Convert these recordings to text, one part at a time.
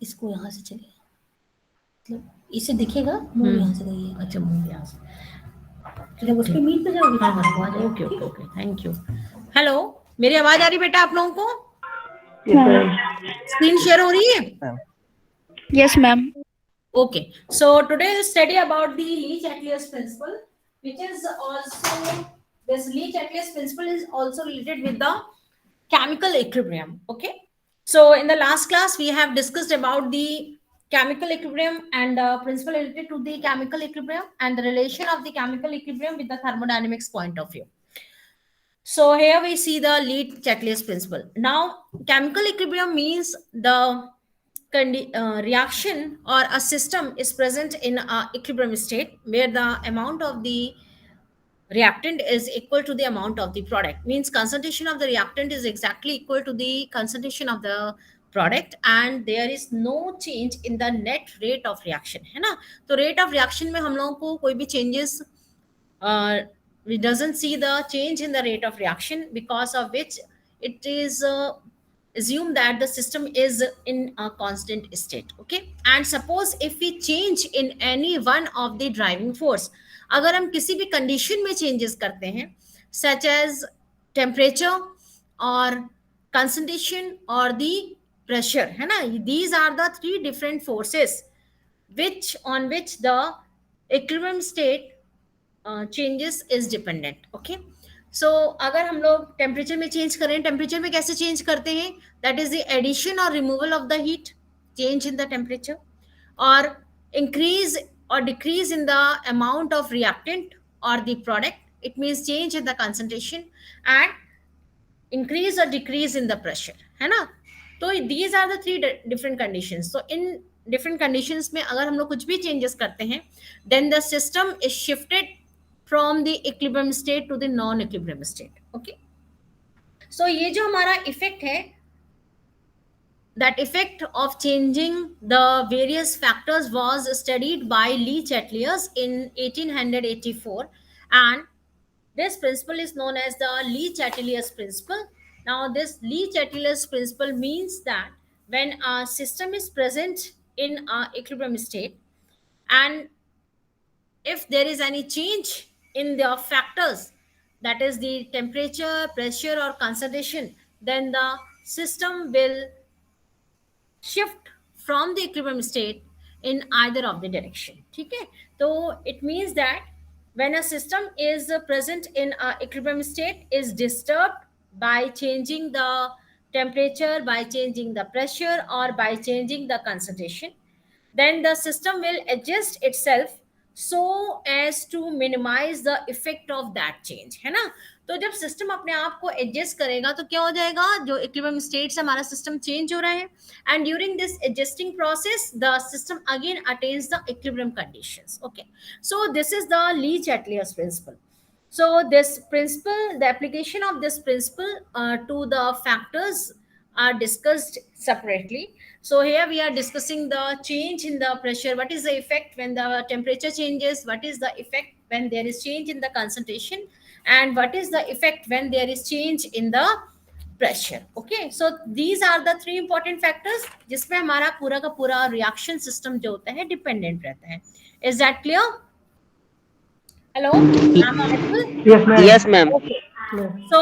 इसको यहाँ से चलेगा, मतलब इसे दिखेगा मूव यहाँ से करिएगा। अच्छा मूव यहाँ से, जब उस पे मीट पे जाओगे हाँ हाँ आवाज आएगी। Okay okay okay thank you. Hello, मेरी आवाज आ रही बेटा आप लोगों को? स्क्रीन शेयर हो रही है? Yes, ma'am. Okay, so today we'll study about the Lee-Chatelier principle, which is also, this Lee-Chatelier principle is also related with the chemical equilibrium. Okay, so in the last class we have discussed about the chemical equilibrium and the principle related to the chemical equilibrium and the relation of the chemical equilibrium with the thermodynamics point of view. So here we see the Lee-Chatelier principle. Now, chemical equilibrium means the reaction or a system is present in a equilibrium state where the amount of the reactant is equal to the amount of the product. Means concentration of the reactant is exactly equal to the concentration of the product and there is no change in the net rate of reaction, है ना? तो rate of reaction में हम लोगों को कोई भी changes we doesn't see the change in the rate of reaction, because of which it is assume that the system is in a constant state. Okay, and suppose if we change in any one of the driving force, अगर हम किसी भी condition में changes करते हैं such as temperature or concentration or the pressure, है ना, these are the three different forces which on which the equilibrium state changes is dependent. Okay, so अगर हम लोग टेम्परेचर में चेंज करें, टेम्परेचर में कैसे चेंज करते हैं? दैट इज द एडिशन और removal of the heat, change in the temperature, और increase or decrease in the amount of reactant or the product, it means change in the concentration, and increase or decrease in the pressure, है ना? तो these are the three different conditions. So in different conditions में अगर हम लोग कुछ भी changes करते हैं, then the system is shifted from the equilibrium state to the non-equilibrium state. Okay, so ये जो हमारा effect है, that effect of changing the various factors was studied by Le-Chatelier in 1884, and this principle is known as the Le-Chatelier principle. Now this Le-Chatelier principle means that when a system is present in a equilibrium state and if there is any change in the factors, that is the temperature, pressure or concentration, then the system will shift from the equilibrium state in either of the direction. ठीक है, तो it means that when a system is present in a equilibrium state is disturbed by changing the temperature, by changing the pressure or by changing the concentration, then the system will adjust itself so as to minimize the effect of that change, है ना? तो जब system अपने आप को adjust करेगा तो क्या हो जाएगा, जो इक्विलिब्रियम स्टेट से हमारा सिस्टम चेंज हो रहा है, and during this adjusting process the system again attains the equilibrium conditions. Okay, so this is the Le Chatelier principle. So this principle, the application of this principle to the factors are discussed separately. So here we are discussing the change in the pressure. What is the effect when the temperature changes? What is the effect when there is change in the concentration? And what is the effect when there is change in the pressure? Okay, so these are the three important factors जिसमें हमारा पूरा का पूरा reaction system जो होता है dependent रहता है. Is that clear? Hello? Yes, ma'am. Okay. So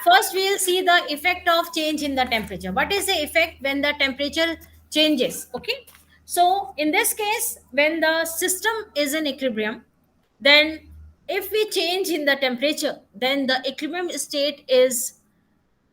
first we will see the effect of change in the temperature. What is the effect when the temperature changes? Okay, so in this case when the system is in equilibrium, then if we change in the temperature, then the equilibrium state is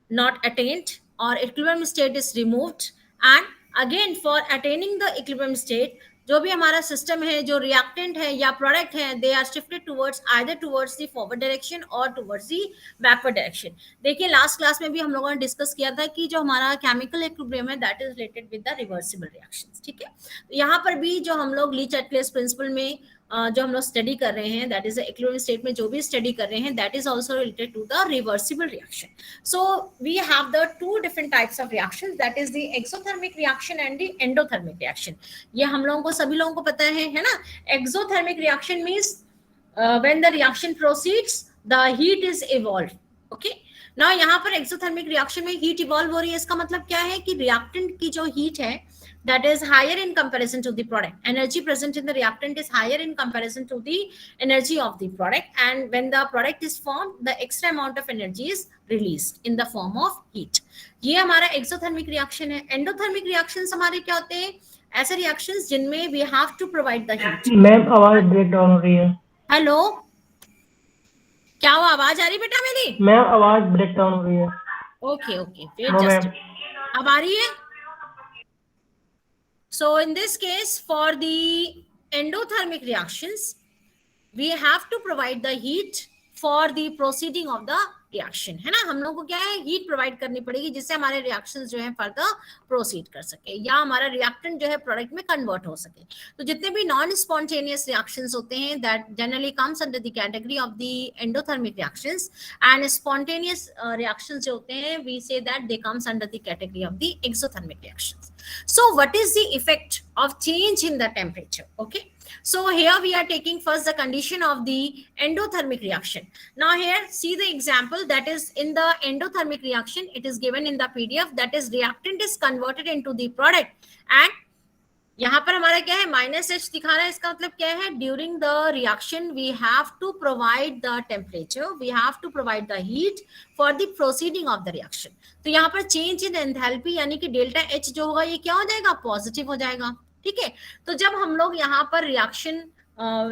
not attained or equilibrium state is removed, and again for attaining the equilibrium state जो भी हमारा system है, जो reactant है या product है, they are shifted towards either towards the forward direction और towards the backward direction. देखिए लास्ट क्लास में भी हम लोगों ने डिस्कस किया था कि जो हमारा केमिकल इक्विलिब्रियम है that is related with the reversible reactions. ठीक है, तो यहाँ पर भी जो हम लोग ली-चैटलियर प्रिंसिपल में जो हम लोग स्टडी कर रहे हैं, that is the equilibrium state में जो भी स्टडी कर रहे हैं, that is also related to the reversible reaction. So we have the two different types of reactions, that is the exothermic reaction and the endothermic reaction. ये हम लोगों को सभी लोगों को पता है ना? Exothermic reaction means when the reaction proceeds the heat is evolve. Okay, ना यहाँ पर एक्सोथर्मिक रिएक्शन में हीट इवॉल्व हो रही है, इसका मतलब क्या है कि रिएक्टेंट की जो हीट है that is higher in comparison to the product. Energy present in the reactant is higher in comparison to the energy of the product, and when the product is formed, the extra amount of energy is released in the form of heat. ये हमारा exothermic reaction है. Endothermic reactions हमारे क्या होते हैं? ऐसे reactions जिनमें we have to provide the heat. Ma'am आवाज ब्रेक डाउन हो रही है. हेलो, क्या वो आवाज आ रही बेटा मेरी? मैम आवाज ब्रेक डाउन हो रही है. Okay okay, wait just. अब आ रही है? So in this case, for the endothermic reactions, we have to provide the heat for the proceeding of the reaction, है ना. हम लोग को क्या है, हीट प्रोवाइड करनी पड़ेगी जिससे हमारे रिएक्शंस जो है फर्दर प्रोसीड कर सके या हमारा रिएक्टेंट जो है प्रोडक्ट में कन्वर्ट हो सके. तो जितने भी नॉन स्पॉन्टेनियस रिएक्शंस होते हैं that generally comes under the category of the endothermic reactions, and spontaneous reactions जो होते हैं we say that they comes under the category of the exothermic reactions. So what is the effect of change in the temperature? Okay, so here we are taking first the condition of the endothermic reaction. Now here see the example that is in the endothermic reaction, it is given in the PDF, that is reactant is converted into the product, and यहाँ पर हमारा क्या है, -H दिखा रहा है. इसका मतलब क्या है, during the reaction we have to provide the temperature, we have to provide the heat for the proceeding of the reaction. तो यहाँ पर चेंज इन एंथैल्पी यानी कि डेल्टा H जो होगा ये क्या हो जाएगा, पॉजिटिव हो जाएगा. ठीक है. तो जब हम लोग यहाँ पर reaction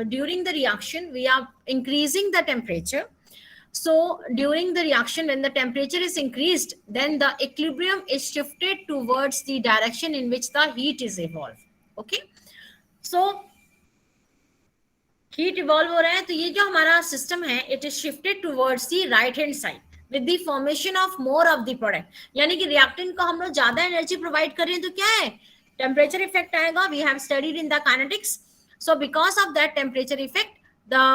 during the reaction we are increasing the temperature. So during the reaction, when the temperature is increased, then the equilibrium is shifted towards the direction in which the heat is evolved. Okay, so heat evolve हो रहा है, तो ये जो हमारा system है it is shifted towards the right hand side with the formation of more of the product. यानी कि रिएक्टेंट को हम लोग ज्यादा एनर्जी प्रोवाइड कर रहे हैं तो क्या है, टेम्परेचर इफेक्ट आएगा. We have studied in the kinetics. So because of that temperature effect, the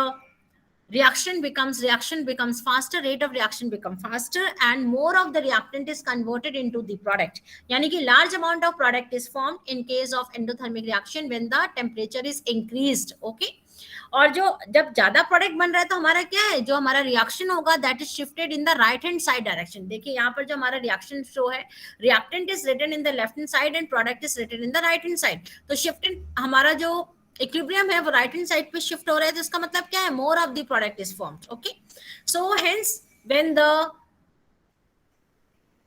reaction becomes faster, rate of reaction become faster, and more of the reactant is converted into the product. यानी कि large amount of product is formed in case of endothermic reaction when the temperature is increased. Okay, और जो जब ज्यादा product बन रहा है तो हमारा क्या है, जो हमारा रिएक्शन होगा that is shifted in the right hand side direction. देखिए यहाँ पर जो हमारा रिएक्शन शो है, reactant is written in the left hand side and product is written in the right hand side. तो शिफ्टेड हमारा जो इक्विलिब्रियम है वो राइट हैंड साइड पे शिफ्ट हो रहा है, तो इसका मतलब क्या है, more of the product is formed. Okay, so hence when the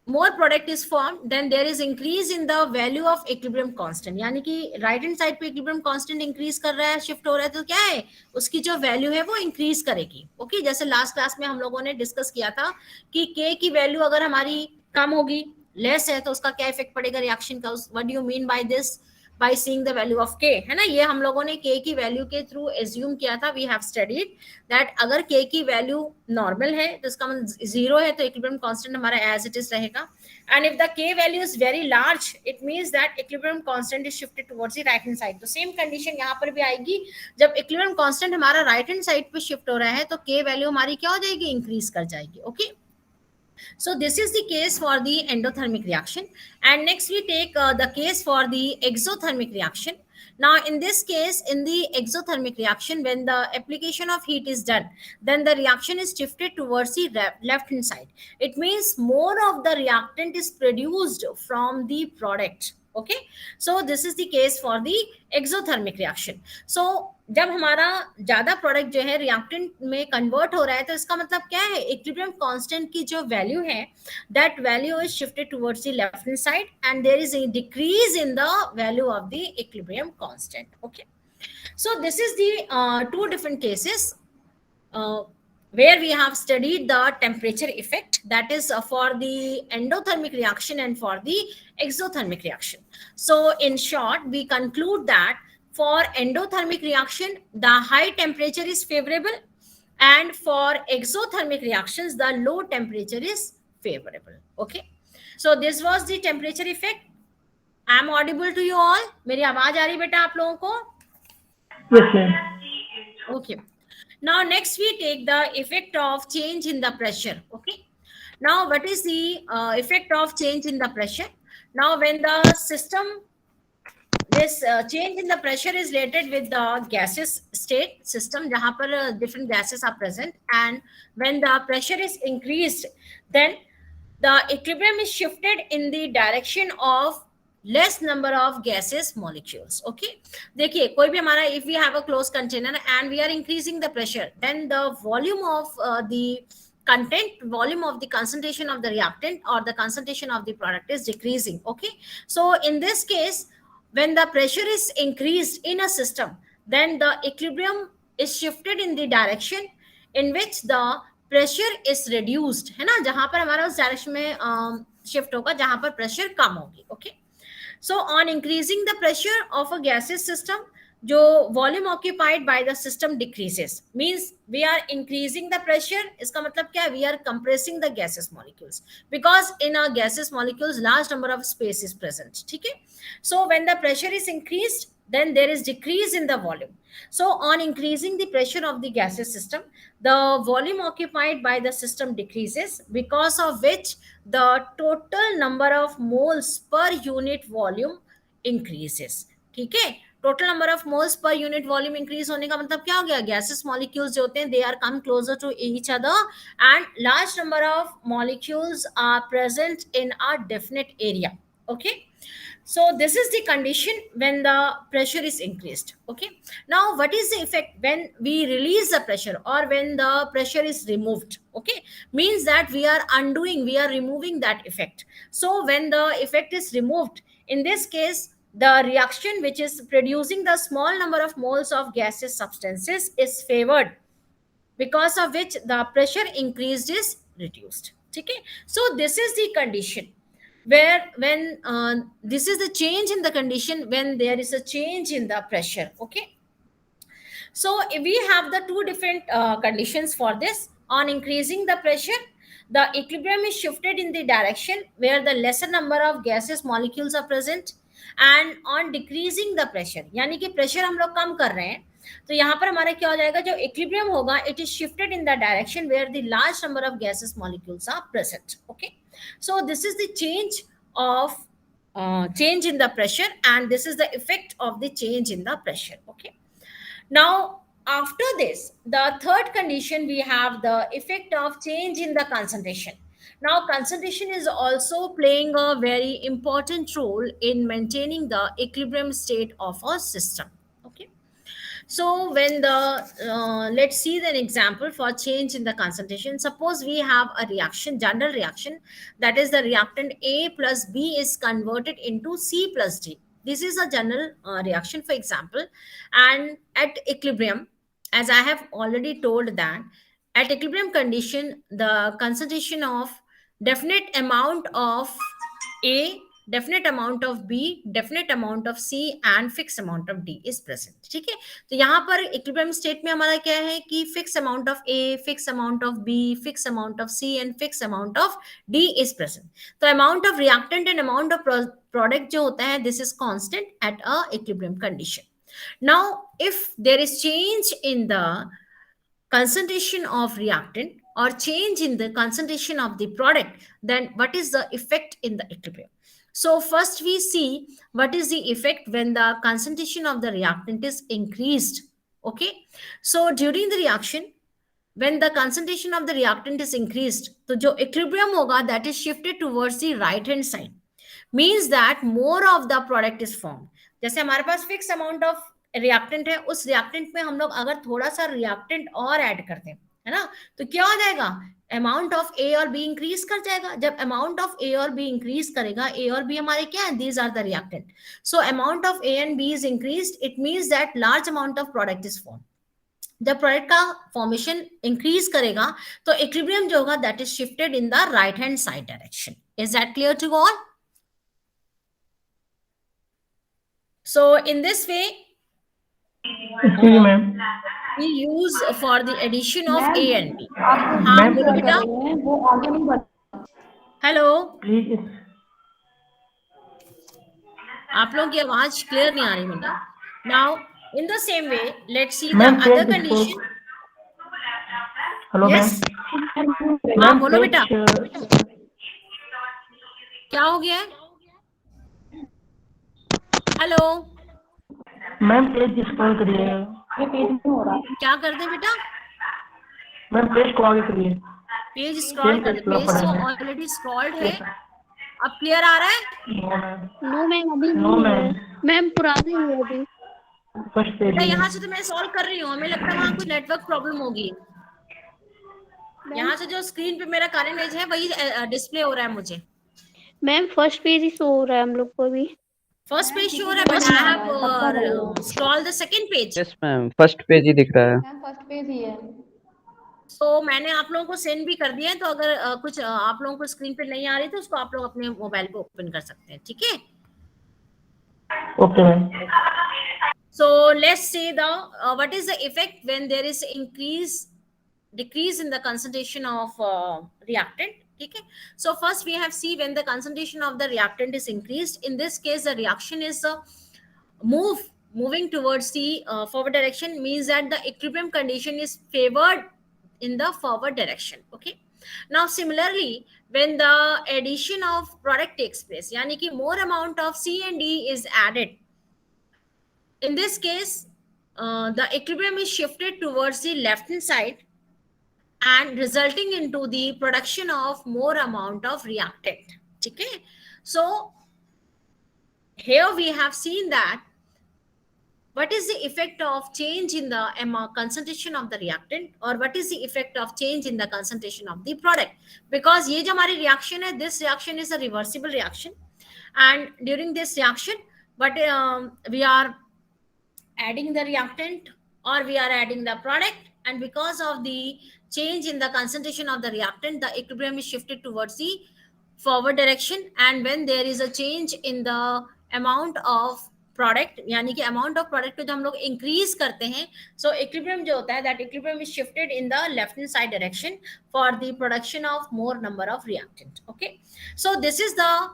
more product is formed, then there is increase in the value of equilibrium constant. यानी कि राइट हैंड साइड पे इक्विलिब्रियम कांस्टेंट इंक्रीज कर रहा है, shift हो रहा है, तो क्या है, उसकी जो वैल्यू है वो इंक्रीज करेगी. ओके, जैसे लास्ट क्लास में हम लोगों ने डिस्कस किया था कि के की वैल्यू अगर हमारी कम होगी, लेस है, तो उसका क्या इफेक्ट पड़ेगा रिएक्शन का. What do you mean by this, by seeing the value of k, है ना. ये हम लोगों ने k की वैल्यू के थ्रू एज्यूम किया था. वी हैव स्टडीड दैट अगर k की वैल्यू नॉर्मल है तो इसका मतलब 0 है, तो इक्विलिब्रियम कांस्टेंट हमारा एज इट इज रहेगा. And if the k value is very large, it means that equilibrium constant is shifted towards the right hand side. तो सेम कंडीशन यहाँ पर भी आएगी. जब इक्विलिब्रियम कांस्टेंट हमारा राइट हैंड साइड पे शिफ्ट हो रहा है तो k वैल्यू हमारी क्या हो जाएगी, इंक्रीज कर जाएगी. Okay, so this is the case for the endothermic reaction, and next we take the case for the exothermic reaction. Now in this case, in the exothermic reaction, when the application of heat is done, then the reaction is shifted towards the left hand side. It means more of the reactant is produced from the product. Okay, so this is the case for the exothermic reaction. So जब हमारा ज्यादा product जो है reactant में convert हो रहा है तो इसका मतलब क्या है, इक्विलिब्रियम कांस्टेंट की जो वैल्यू है that value is shifted towards the left hand side, and there is a decrease in the value of the equilibrium constant. Okay, so this is the two different cases where we have studied the temperature effect, that is for the endothermic reaction and for the exothermic reaction. So in short, we conclude that for endothermic reaction, the high temperature is favorable, and for exothermic reactions, the low temperature is favorable. Okay, so this was the temperature effect. I am audible to you all? मेरी आवाज आ रही बेटा आप लोगों को? Yes, ma'am. Okay. Now next we take the effect of change in the pressure. Okay, now what is the effect of change in the pressure? Now when the system this change in the pressure is related with the gaseous state system, जहाँ पर different gases are present, and when the pressure is increased, then the equilibrium is shifted in the direction of less number of gaseous molecules. Okay, देखिए कोई भी हमारा, if we have a closed container and we are increasing the pressure, then the volume of the content, volume of the concentration of the reactant or the concentration of the product is decreasing. Okay, so in this case, when the pressure is increased in a system, then the equilibrium is shifted in the direction in which the pressure is reduced, है ना, जहां पर हमारा उस direction में shift होगा जहां पर प्रेशर कम होगी. Okay, so on increasing the pressure of a gaseous system, जो volume occupied by the system decreases, means we are increasing the pressure. इसका मतलब क्या है? We are compressing the gaseous molecules, because in a gaseous molecules large number of space is present. ठीक है, so when the pressure is increased, then there is decrease in the volume. So on increasing the pressure of the gaseous system, the volume occupied by the system decreases, because of which the total number of moles per unit volume increases. ठीक है, total number of moles per unit volume increase होने का मतलब क्या हो गया? Gases molecules जो होते हैं, they are come closer to each other and large number of molecules are present in a definite area. Okay, so this is the condition when the pressure is increased. Okay, now what is the effect when we release the pressure or when the pressure is removed? Okay, means that we are undoing, we are removing that effect. So when the effect is removed, in this case the reaction which is producing the small number of moles of gaseous substances is favored, because of which the pressure increased is reduced. Okay, so this is the condition where when this is the change in the condition when there is a change in the pressure. Okay, so we have the two different conditions for this. On increasing the pressure, the equilibrium is shifted in the direction where the lesser number of gaseous molecules are present, and on decreasing the pressure, यानी कि pressure हम लोग कम कर रहे हैं, तो यहाँ पर हमारा क्या हो जाएगा? जो इक्विलिब्रियम होगा, it is shifted in the direction where the large number of gases molecules are present. Okay, so this is the change of change in the pressure, and this is the effect of the change in the pressure. Okay, now after this, the third condition, we have the effect of change in the concentration. Now concentration is also playing a very important role in maintaining the equilibrium state of a system. Okay, so when the let's see an example for change in the concentration. Suppose we have a reaction, general reaction, that is the reactant A plus B is converted into C plus D. This is a general reaction, for example, and at equilibrium, as I have already told, that at equilibrium condition, the concentration of definite amount of A, definite amount of B, definite amount of C and fixed amount of D is present. ठीक है, तो यहाँ पर equilibrium state में हमारा क्या है कि fixed amount of A, fixed amount of B, fixed amount of C and fixed amount of D is present. तो amount of reactant and amount of product जो होता है, this is constant at a equilibrium condition. Now if there is change in the concentration of reactant or change in the concentration of the product, then what is the effect in the equilibrium? So first we see what is the effect when the concentration of the reactant is increased. Okay, so during the reaction, when the concentration of the reactant is increased, तो जो equilibrium होगा, that is shifted towards the right hand side, means that more of the product is formed. जैसे हमारे पास fixed amount of reactant है, उस reactant में हम लोग अगर थोड़ा सा reactant और add करते हैं, है ना, तो क्या हो जाएगा? अमाउंट ऑफ ए और बी इंक्रीज कर जाएगा. जब अमाउंट ऑफ ए और बी इंक्रीज करेगा, ए और बी हमारे क्या है? These are the reactant. So amount of A and B is increased, it means that large amount of product is form. जब प्रोडक्ट का फॉर्मेशन इंक्रीज करेगा, तो इक्विलिब्रियम जो होगा, that is shifted in the right hand side direction. Is that clear to all? So in this way we use for the addition of A and B. हाँ बोलो बेटा. Hello, आप लोग की आवाज क्लियर नहीं आ रही मुझे. Now in the same way, let's see the other condition. Hello Yes, हाँ बोलो बेटा. क्या हो गया है? हेलो, मैम पेज स्क्रॉल करिए। ये पेज नहीं हो रहा। क्या कर दे बेटा? मैम पेज को आगे करिए। पेज स्क्रॉल कर दे। पेज तो ऑलरेडी स्क्रॉल्ड है। अब क्लियर आ रहा है? No ma'am. नो मैम, अभी नो नहीं है मैम, मैम, पुराना ही है अभी। फर्स्ट पेज बेटा ही है। यहाँ से तो मैं सॉल्व कर रही हूँ, हमें लगता है वहां कुछ नेटवर्क प्रॉब्लम होगी। यहाँ से जो स्क्रीन पे मेरा करंट एज है वही डिस्प्ले हो रहा है मुझे। मैम फर्स्ट पेज ही शो हो रहा है हम लोग को अभी। फर्स्ट पेज शो हो रहा है, but I have scroll the second page. Yes ma'am, first page ही दिख रहा है। मैम फर्स्ट पेज ही है। तो मैंने आप लोगों को सेंड भी कर दिया है, तो अगर कुछ आप लोगों को स्क्रीन पे नहीं आ रही तो उसको आप लोग अपने मोबाइल पे ओपन कर सकते हैं, ठीक है? Okay ma'am. So let's say the what is the effect when there is decrease in the concentration of reactant. Okay, so first we have see when the concentration of the reactant is increased. In this case, the reaction is moving towards the forward direction, means that the equilibrium condition is favored in the forward direction. Okay, now similarly when the addition of product takes place, yani ki more amount of C and D is added, in this case the equilibrium is shifted towards the left hand side and resulting into the production of more amount of reactant. Okay, so here we have seen that what is the effect of change in the concentration of the reactant, or what is the effect of change in the concentration of the product, because ye jo hamari reaction hai, this reaction is a reversible reaction, and during this reaction but we are adding the reactant or we are adding the product, and because of the change in the concentration of the reactant, the equilibrium is shifted towards the forward direction, and when there is a change in the amount of product, यानी कि amount of product को जो हम लोग increase करते हैं, so equilibrium जो होता है, that equilibrium is shifted in the left hand side direction for the production of more number of reactant. Okay, so this is the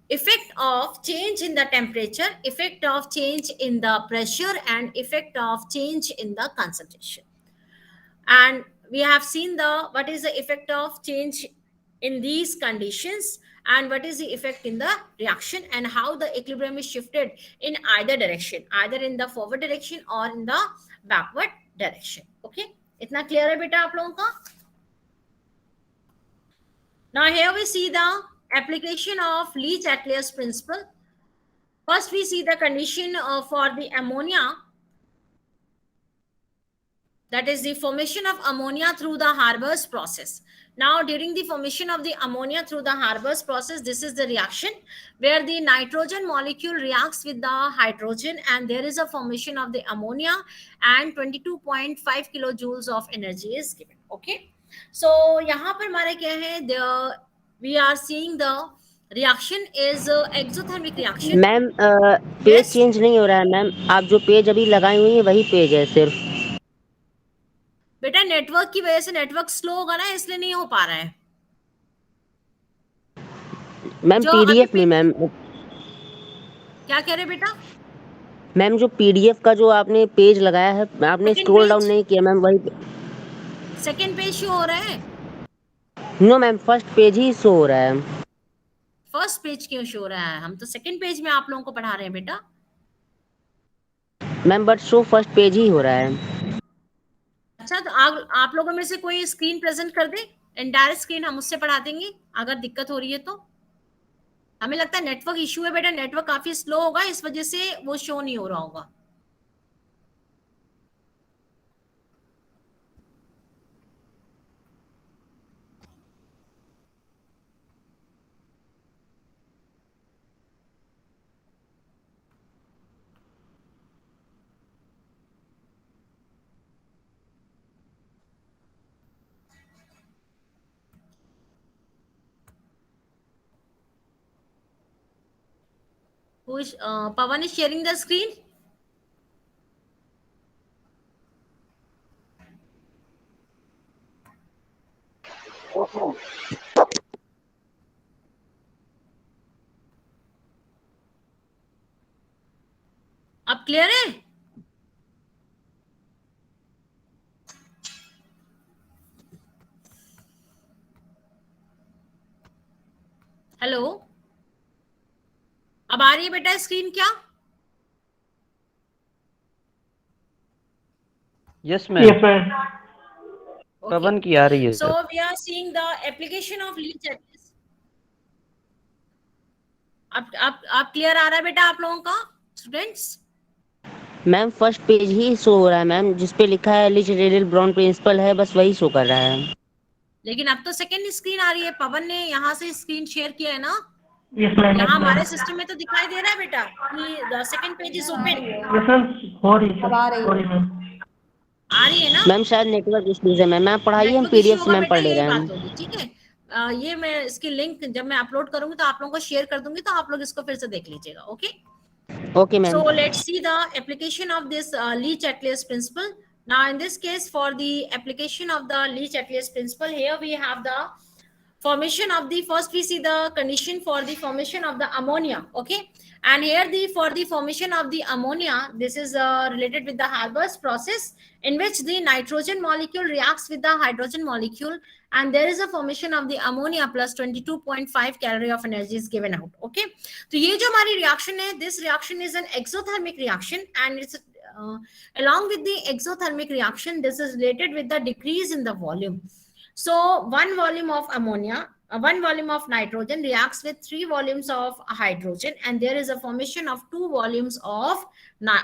effect of change in the temperature, effect of change in the pressure, and effect of change in the concentration. And we have seen the what is the effect of change in these conditions, and what is the effect in the reaction, and how the equilibrium is shifted in either direction, either in the forward direction or in the backward direction. Okay, itna clear hai beta aap logon ka? Now here we see the application of Leach-Atlas principle. First we see the condition for the ammonia, that is the formation of ammonia through the Haber's process. Now during the formation of the ammonia through the Haber's process, this is the reaction where the nitrogen molecule reacts with the hydrogen, and there is a formation of the ammonia, and 22.5 kilojoules of energy is given. Okay, so यहाँ पर हमारे क्या है, we are seeing the reaction is exothermic reaction. Ma'am page Yes. Change नहीं हो रहा है ma'am, आप जो पेज अभी लगाई हुई है वही पेज है सिर्फ। बेटा नेटवर्क की वजह से नेटवर्क स्लो होगा ना, इसलिए नहीं हो पा रहा है। मैम जो पीडीएफ में मैम, क्या कह रहे बेटा? मैम जो पीडीएफ का जो आपने पेज लगाया है, आपने Second स्क्रॉल डाउन page. नहीं किया मैम, वही। सेकेंड पेज शो हो रहा है। नो मैम, फर्स्ट पेज ही शो हो रहा है। फर्स्ट पेज क्यों शो हो रहा है? हम तो सेकेंड पेज में आप लोगों को पढ़ा रहे हैं बेटा। Ma'am but show first page ही हो रहा है। अच्छा, तो आप लोगों में से कोई स्क्रीन प्रेजेंट कर दे, एंटायर स्क्रीन हम उससे पढ़ा देंगे अगर दिक्कत हो रही है तो। हमें लगता है नेटवर्क इश्यू है बेटा, नेटवर्क काफी स्लो होगा, इस वजह से वो शो नहीं हो रहा होगा। Pawan is sharing the screen. अब क्लियर है? हेलो, अब आ रही है बेटा स्क्रीन क्या? Yes Yes, ma'am, ma'am. Okay. पवन की आ रही है So sir. we are seeing the application of lead checklist. आप क्लियर आ रहा है बेटा आप लोगों का स्टूडेंट्स? मैम फर्स्ट पेज ही शो हो रहा है मैम, जिसपे लिखा है लिच रेडियल ब्राउन प्रिंसिपल है, बस वही शो कर रहा है। लेकिन अब तो सेकंड स्क्रीन आ रही है। पवन ने यहाँ से स्क्रीन शेयर किया है ना, Yes, ma'am. यहाँ Yes, हमारे ma'am. सिस्टम में तो दिखाई दे रहा है बेटा कि the second page is open. Yes, ma'am. हो रही है अब आ सर, रही हो है। रही मैम। आ रही है ना? मैम शायद नेटवर्क इश्यूज है मैम पढ़ाइए, हम नेटवर्क इश्यू पीडीएफ से होगा मैम बेटा, पढ़ ले यही रहे बात हैं। होगी। ठीक है, ये मैं इसकी लिंक जब मैं अपलोड करूंगी तो आप लोगों को शेयर कर दूंगी, तो आप लोग इसको फिर से देख लीजिएगा। Okay, okay ma'am. so let's see the application of this Lee checklist principle. Now in this case, for the application of the Lee checklist principle, here we have the formation of the, first we see the condition for the formation of the ammonia. Okay, and here for the formation of the ammonia, this is related with the Haber's process, in which the nitrogen molecule reacts with the hydrogen molecule, and there is a formation of the ammonia plus 22.5 calorie of energy is given out. Okay, तो ये जो हमारी reaction है, this reaction is an exothermic reaction, and it's along with the exothermic reaction, this is related with the decrease in the volume. So 1 volume of ammonia, 1 volume of nitrogen reacts with 3 volumes of hydrogen, and there is a formation of 2 volumes of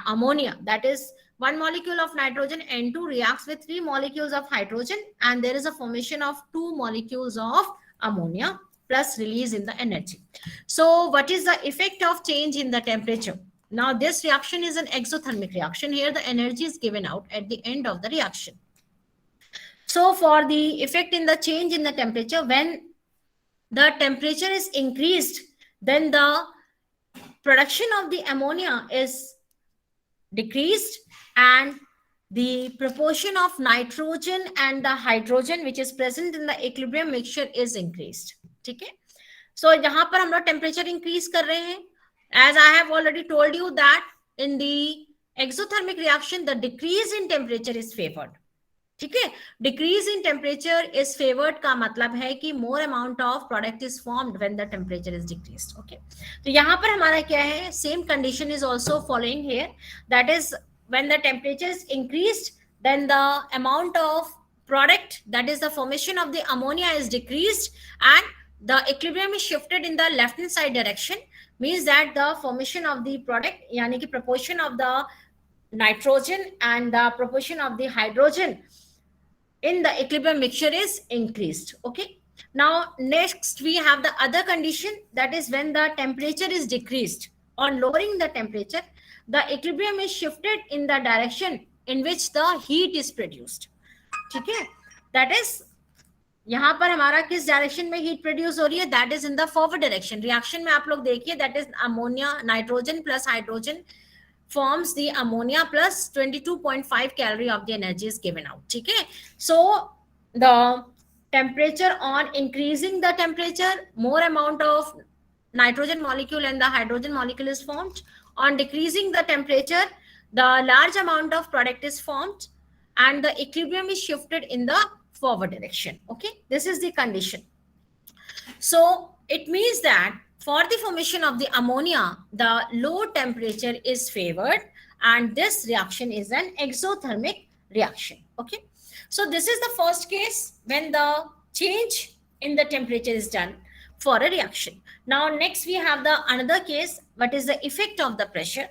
ammonia. That is, 1 molecule of nitrogen N2 reacts with 3 molecules of hydrogen, and there is a formation of 2 molecules of ammonia plus release in the energy. So what is the effect of change in the temperature? Now this reaction is an exothermic reaction. Here the energy is given out at the end of the reaction. So for the effect in the change in the temperature, when the temperature is increased, then the production of the ammonia is decreased, and the proportion of nitrogen and the hydrogen which is present in the equilibrium mixture is increased. ठीक है, so यहाँ पर हम लोग temperature increase कर रहे हैं. As I have already told you that in the exothermic reaction, the decrease in temperature is favored. ठीक है, decrease in temperature is favoured का मतलब है कि more amount of product is formed when the temperature is decreased. Okay, तो यहाँ पर हमारा क्या है, same condition is also following here, that is when the temperature is increased, then the amount of product, that is the formation of the ammonia, is decreased, and the equilibrium is shifted in the left hand side direction, means that the formation of the product, yani ki proportion of the nitrogen and the proportion of the hydrogen in the equilibrium mixture is increased. Okay, now next we have the other condition, that is when the temperature is decreased. On lowering the temperature, the equilibrium is shifted in the direction in which the heat is produced. ठीक है, that is, यहाँ पर हमारा किस direction में heat produce हो रही है, that is in the forward direction. Reaction में आप लोग देखिए, that is ammonia, nitrogen plus hydrogen forms the ammonia plus 22.5 calorie of the energy is given out. ठीक है, so the temperature, on increasing the temperature, more amount of nitrogen molecule and the hydrogen molecule is formed. On decreasing the temperature, the large amount of product is formed, and the equilibrium is shifted in the forward direction. Okay, this is the condition. So it means that for the formation of the ammonia, the low temperature is favored, and this reaction is an exothermic reaction. Okay, so this is the first case when the change in the temperature is done for a reaction. Now next we have the another case, what is the effect of the pressure.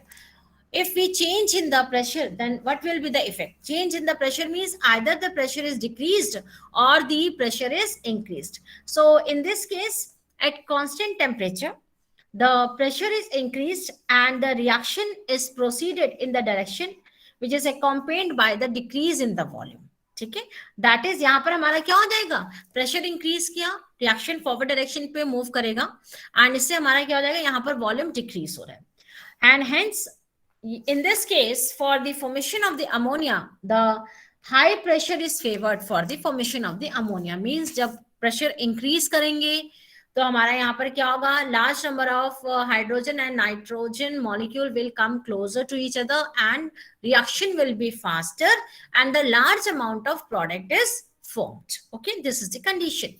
If we change in the pressure, then what will be the effect? Change in the pressure means either the pressure is decreased or the pressure is increased. So in this case, at constant temperature, the pressure is increased and the reaction is proceeded in the direction which is accompanied by the decrease in the volume. ठीक है, that is, यहाँ पर हमारा क्या हो जाएगा, pressure increase किया, reaction forward direction पे मूव करेगा, एंड इससे हमारा क्या हो जाएगा, यहाँ पर वॉल्यूम डिक्रीज हो रहा है, and hence in this case, for the formation of the ammonia, the high pressure is favored for the formation of the ammonia. Means जब pressure increase करेंगे तो हमारा यहाँ पर क्या होगा, large number of hydrogen and nitrogen molecule will come closer to each other, and reaction will be faster, and the large amount of product is formed. Okay, this is the condition.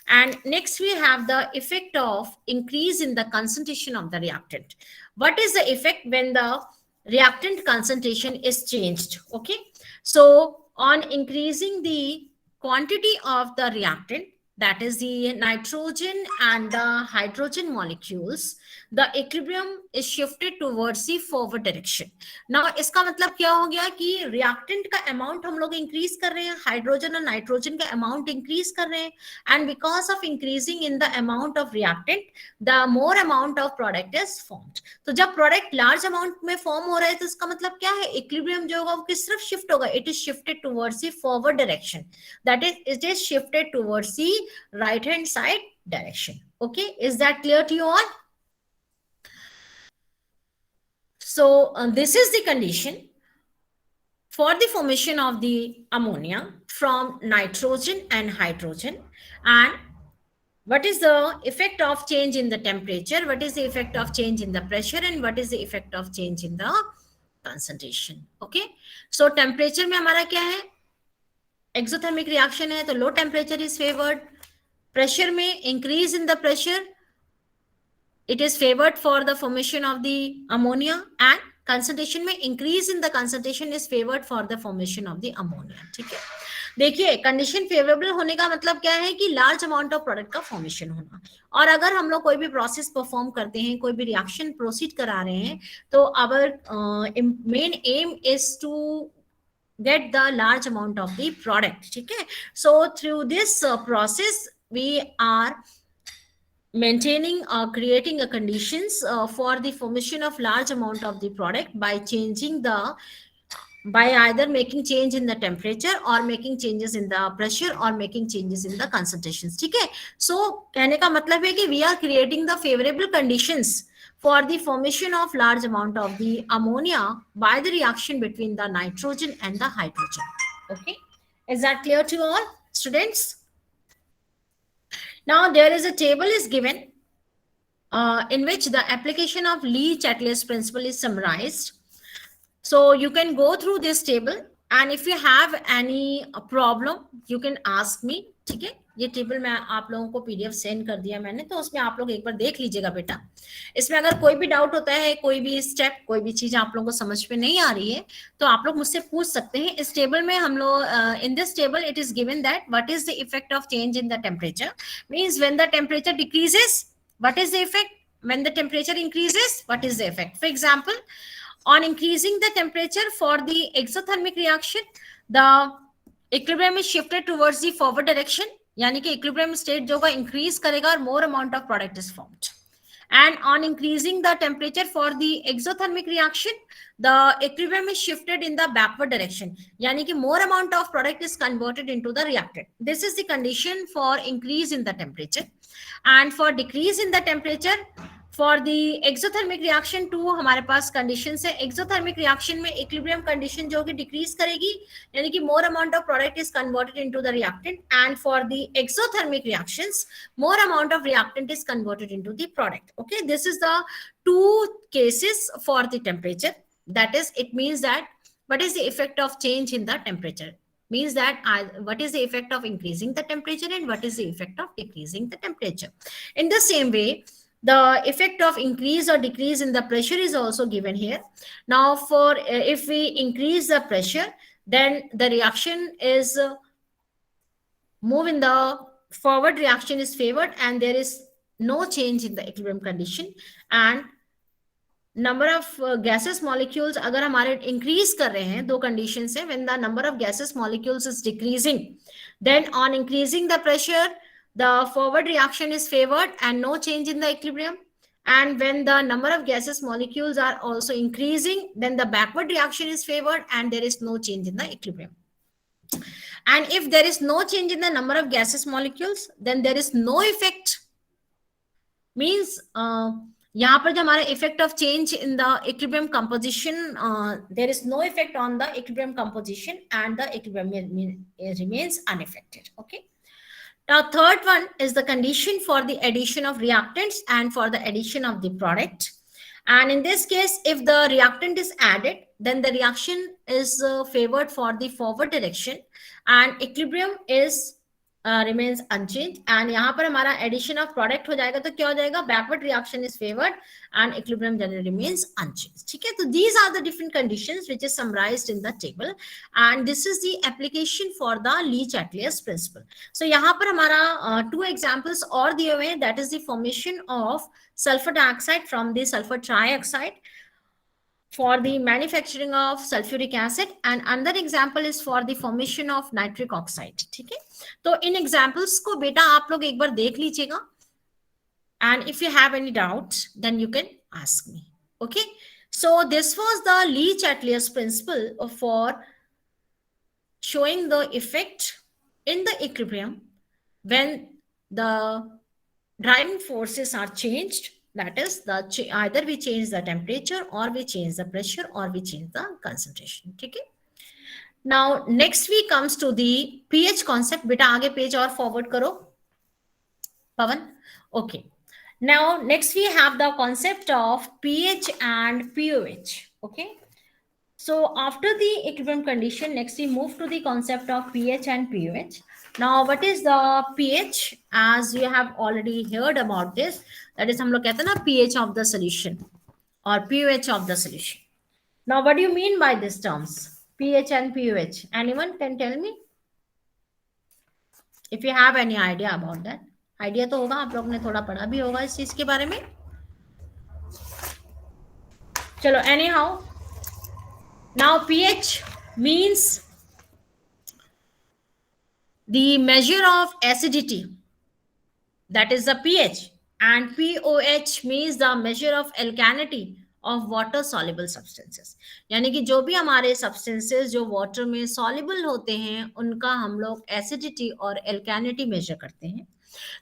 And next we have the effect of increase in the concentration of the reactant. What is the effect when the reactant concentration is changed. Okay, so on increasing the quantity of the reactant, that is the nitrogen and the hydrogen molecules, the equilibrium is shifted towards the forward direction. Now इसका मतलब क्या हो गया कि reactant का amount हम लोग increase कर रहे हैं, hydrogen और nitrogen का amount increase कर रहे हैं, and because of increasing in the amount of reactant, the more amount of product is formed. तो जब product large amount में form हो रहा है तो इसका मतलब क्या है, equilibrium जो होगा वो किस तरफ shift होगा, it is shifted towards the forward direction, that is it is shifted towards the right hand side direction. Okay, is that clear to you all? So this is the condition for the formation of the ammonia from nitrogen and hydrogen. And what is the effect of change in the temperature, what is the effect of change in the pressure, and what is the effect of change in the concentration. Okay, so temperature में हमारा क्या है, exothermic reaction है तो low temperature is favored. Pressure में increase in the pressure, it is favored for the formation of the ammonia, and concentration में increase in the concentration is favored for the formation of the ammonia. ठीक है, देखिए condition favourable होने का मतलब क्या है कि लार्ज अमाउंट ऑफ प्रोडक्ट का फॉर्मेशन होना, और अगर हम लोग कोई भी प्रोसेस परफॉर्म करते हैं, कोई भी रिएक्शन प्रोसीड करा रहे हैं, तो our main aim is to get the large amount of the product. ठीक है, so through this process we are maintaining or creating a conditions for the formation of large amount of the product by changing the, by either making change in the temperature or making changes in the pressure or making changes in the concentrations. ठीक है, so कहने का मतलब है कि we are creating the favorable conditions for the formation of large amount of the ammonia by the reaction between the nitrogen and the hydrogen. Okay, is that clear to all students? Now there is a table is given in which the application of Lee-Chatelain's principle is summarized. So you can go through this table, and if you have any problem you can ask me. ठीक है, ये table मैं आप लोगों को PDF send कर दिया मैंने, तो उसमें आप लोग एक बार देख लीजिएगा बेटा. इसमें अगर कोई भी डाउट होता है, कोई भी स्टेप, कोई भी चीज आप लोगों को समझ में नहीं आ रही है, तो आप लोग मुझसे पूछ सकते हैं. इस टेबल में हम लोग in this table it is given that what is the effect of change in the temperature, means when the temperature decreases what is the effect, when the temperature increases what is the effect. For example, on increasing the temperature for the exothermic reaction, the equilibrium is shifted towards the forward direction, यानी कि equilibrium state जो का increase करेगा और more amount of product is formed. And on increasing the temperature for the exothermic reaction, the equilibrium is shifted in the backward direction, यानी कि more amount of product is converted into the reactant. This is the condition for increase in the temperature. And for decrease in the temperature, for the exothermic reaction टू हमारे पास conditions है. exothermic reaction में equilibrium condition जो कि decrease करेगी, यानी कि more amount of product is converted into the reactant, and for the exothermic reactions more amount of reactant is converted into the product. Okay, this is the two cases for the temperature. That is, it means that what is the effect of change in the temperature, means that what is the effect of increasing the temperature and what is the effect of decreasing the temperature. In the same way, the effect of increase or decrease in the pressure is also given here. Now for if we increase the pressure, then the reaction is move in the forward, reaction is favored, and there is no change in the equilibrium condition. And number of gaseous molecules अगर हमारे increase कर रहे हैं, दो conditions है. When the number of gaseous molecules is decreasing, then on increasing the pressure, the forward reaction is favored and no change in the equilibrium. And when the number of gaseous molecules are also increasing, then the backward reaction is favored and there is no change in the equilibrium. And if there is no change in the number of gaseous molecules, then there is no effect. Means यहाँ पर जो हमारा effect of change in the equilibrium composition, there is no effect on the equilibrium composition and the equilibrium remains unaffected. Okay. Now, third one is the condition for the addition of reactants and for the addition of the product. And in this case, if the reactant is added, then the reaction is favored for the forward direction and equilibrium is remains unchange, and यहाँ पर हमारा addition of product हो जाएगा, तो क्या हो जाएगा, backward reaction is favoured and equilibrium generally remains unchanged. ठीक है, तो these are the different conditions which is summarized in the table, and this is the application for the Le Chatelier principle. So यहाँ पर हमारा 2 एग्जांपल्स और दिए हुए हैं, that is the formation of sulphur dioxide from the sulphur trioxide for the manufacturing of sulfuric acid, and another example is for the formation of nitric oxide. ठीक है, तो इन examples को बेटा आप लोग एक बार देख लीजिएगा, and if you have any doubts then you can ask me. Okay, so this was the Lee-Chatelier principle for showing the effect in the equilibrium when the driving forces are changed. That is, either we change the temperature or we change the pressure or we change the concentration. ठीक है, now next we comes to the pH concept. बेटा आगे page और forward करो पवन. Okay, now next we have the concept of pH and pOH. Okay, so after the equilibrium condition, next we move to the concept of pH and pOH. Now what is the pH? As you have already heard about this, that is हम लोग कहते हैं ना pH of the solution or pOH of the solution. Now what do you mean by these terms, pH and pOH? Anyone can tell me if you have any idea about that? Idea तो होगा, आप लोग ने थोड़ा पढ़ा भी होगा इस चीज के बारे में. चलो, anyhow, now pH means the measure of acidity, that is the pH, and pOH means the measure of alkalinity of water soluble substances. यानी कि जो भी हमारे substances जो water में soluble होते हैं उनका हम लोग acidity और alkalinity measure करते हैं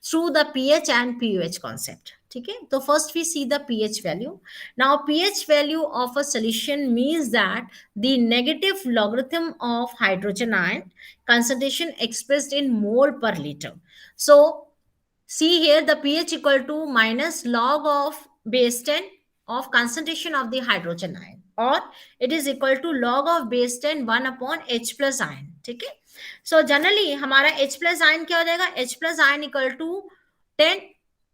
through the pH and pOH concept. ठीक है, तो first we see the pH value. Now pH value of a solution means that the negative logarithm of hydrogen ion concentration expressed in mole per liter. So see here, the pH equal to minus log of base 10 of concentration of the hydrogen ion, or it is equal to log of base 10 1 upon H plus ion. ठीक है, so generally हमारा H plus ion क्या हो जाएगा, H plus ion equal to 10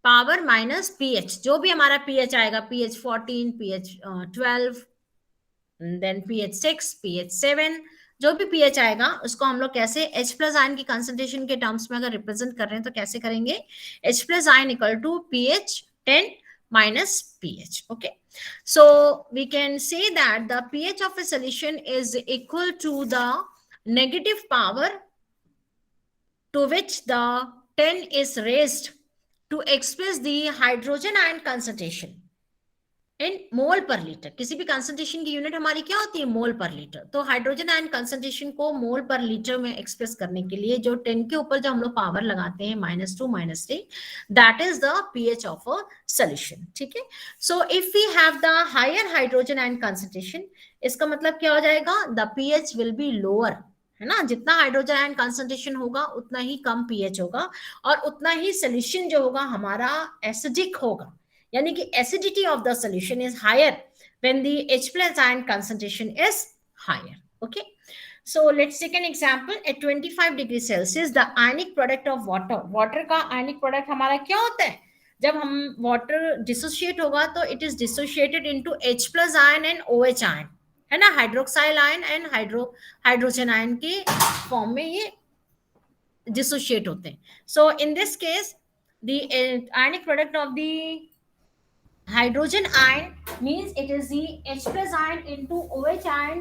power minus pH, जो भी हमारा pH आएगा, pH 14, pH 12, then pH 6, pH 7, जो भी pH आएगा उसको हम लोग कैसे H प्लस आयन की कंसंट्रेशन के टर्म्स में अगर रिप्रेजेंट कर रहे हैं तो कैसे करेंगे, H plus ion equal to pH 10 minus pH. Okay, so we can say that the pH of a solution is equal to the negative power to which the 10 is raised to express the hydrogen ion concentration in mole per liter. किसी भी concentration की unit हमारी क्या होती है, मोल पर litre. तो hydrogen ion concentration को मोल पर लीटर में एक्सप्रेस करने के लिए जो 10 के ऊपर जो हम लोग पावर लगाते हैं -2 -3, that is the pH of a solution. ठीक है, so if we have the higher hydrogen ion concentration, इसका मतलब क्या हो जाएगा, the pH will be lower, है ना. जितना हाइड्रोजन आयन कंसंट्रेशन होगा उतना ही कम पीएच होगा और उतना ही सोल्यूशन जो होगा हमारा एसिडिक होगा, यानी कि acidity of the solution is higher when the H plus ion concentration is higher. Okay, so let's take an example. At 25 degree Celsius the ionic product of water, water का ionic product हमारा क्या होता है, जब हम water dissociate होगा तो it is dissociated into H plus ion and OH ion, है ना, hydroxyl ion and hydrogen ion के फॉर्म में ये डिसोशिएट होते हैं. So in this case the ionic product of the hydrogen ion means it is the H plus ion into OH ion